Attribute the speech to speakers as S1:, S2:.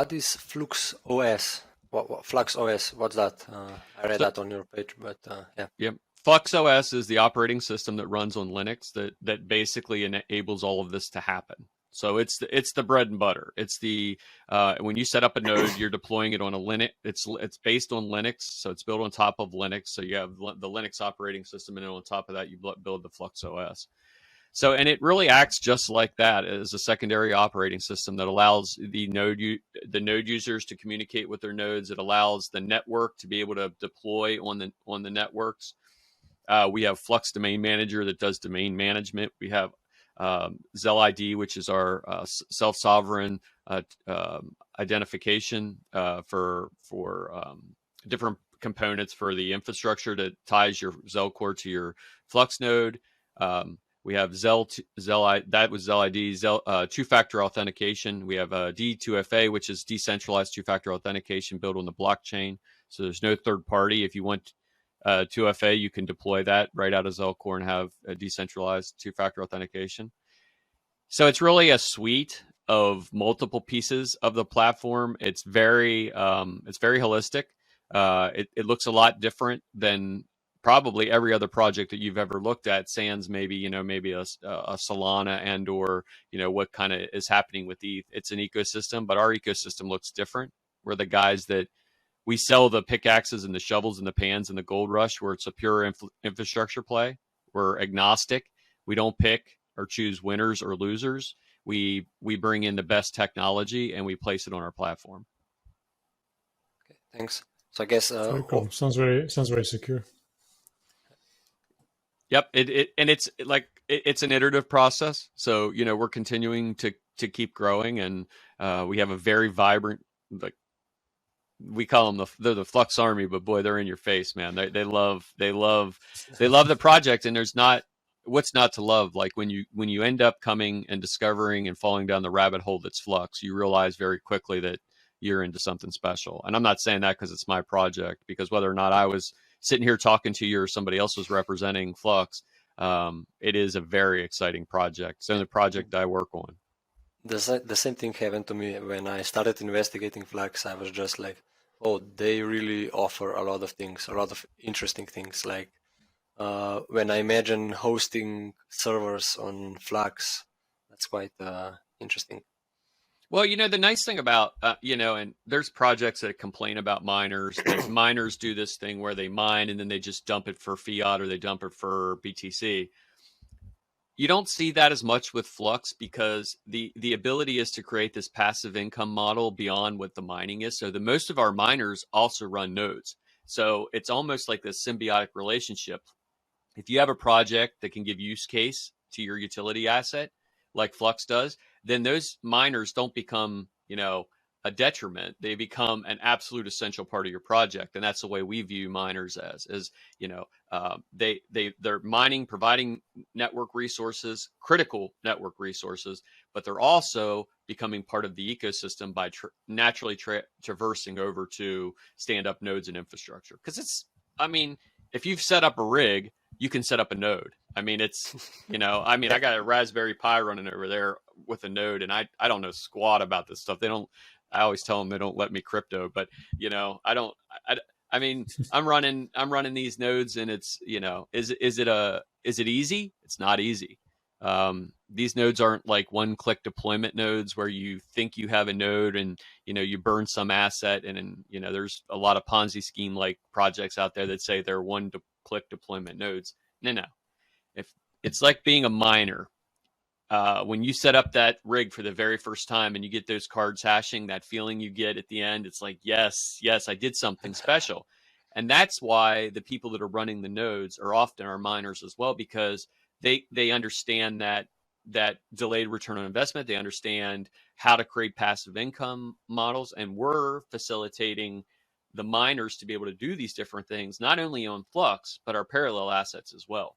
S1: what is Flux OS? What Flux OS? What's that? I read that on your page, but yeah.
S2: Yep. Flux OS is the operating system that runs on Linux that basically enables all of this to happen. So it's the bread and butter. It's the when you set up a node, you're deploying it on a Linux. It's based on Linux, so it's built on top of Linux. So you have the Linux operating system, and then on top of that, you build the Flux OS. So, and it really acts just like that as a secondary operating system that allows the node users to communicate with their nodes. It allows the network to be able to deploy on the networks. We have Flux Domain Manager that does domain management. We have ZelID, which is our self-sovereign identification for different components for the infrastructure that ties your Zel core to your Flux node. We have that was ZelID, two-factor authentication. We have D2FA, which is decentralized two-factor authentication built on the blockchain. So there's no third party. If you want 2FA, you can deploy that right out of Zel core and have a decentralized two-factor authentication. So it's really a suite of multiple pieces of the platform. It's very holistic. It looks a lot different than probably every other project that you've ever looked at, sans maybe a Solana and or what kind of is happening with ETH. It's an ecosystem, but our ecosystem looks different. We're the guys that we sell the pickaxes and the shovels and the pans and the gold rush, where it's a pure infrastructure play. We're agnostic. We don't pick or choose winners or losers. We bring in the best technology and we place it on our platform.
S1: Okay, thanks. So I guess
S3: very cool. Sounds very secure.
S2: Yep. It's an iterative process. So, we're continuing to keep growing, and we have a very vibrant, we call them they're the Flux Army, but boy, they're in your face, man. They love the project, and there's what's not to love. Like when you end up coming and discovering and falling down the rabbit hole that's Flux, you realize very quickly that you're into something special. And I'm not saying that because it's my project, because whether or not I was sitting here talking to you or somebody else was representing Flux, it is a very exciting project. It's the project I work on.
S1: The same thing happened to me when I started investigating Flux. I was just like, oh, they really offer a lot of things, a lot of interesting things. Like when I imagine hosting servers on Flux, that's quite interesting.
S2: Well, the nice thing about, and there's projects that complain about miners. Miners do this thing where they mine and then they just dump it for fiat or they dump it for BTC. You don't see that as much with Flux because the ability is to create this passive income model beyond what the mining is. So most of our miners also run nodes. So it's almost like this symbiotic relationship. If you have a project that can give use case to your utility asset, like Flux does, then those miners don't become, a detriment. They become an absolute essential part of your project. And that's the way we view miners they're mining, providing network resources, critical network resources, but they're also becoming part of the ecosystem by naturally traversing over to stand up nodes and infrastructure. Because if you've set up a rig, you can set up a node. I got a Raspberry Pi running over there with a node, and I don't know squat about this stuff. I always tell them they don't let me crypto, but I'm running these nodes, and it's, is it easy? It's not easy. These nodes aren't like one-click deployment nodes where you think you have a node and, you burn some asset, and there's a lot of Ponzi scheme like projects out there that say they're one-click deployment nodes. No. If it's like being a miner, when you set up that rig for the very first time and you get those cards hashing, that feeling you get at the end, it's like, yes, I did something special. And that's why the people that are running the nodes are often our miners as well, because they understand that delayed return on investment. They understand how to create passive income models, and we're facilitating the miners to be able to do these different things, not only on Flux, but our parallel assets as well.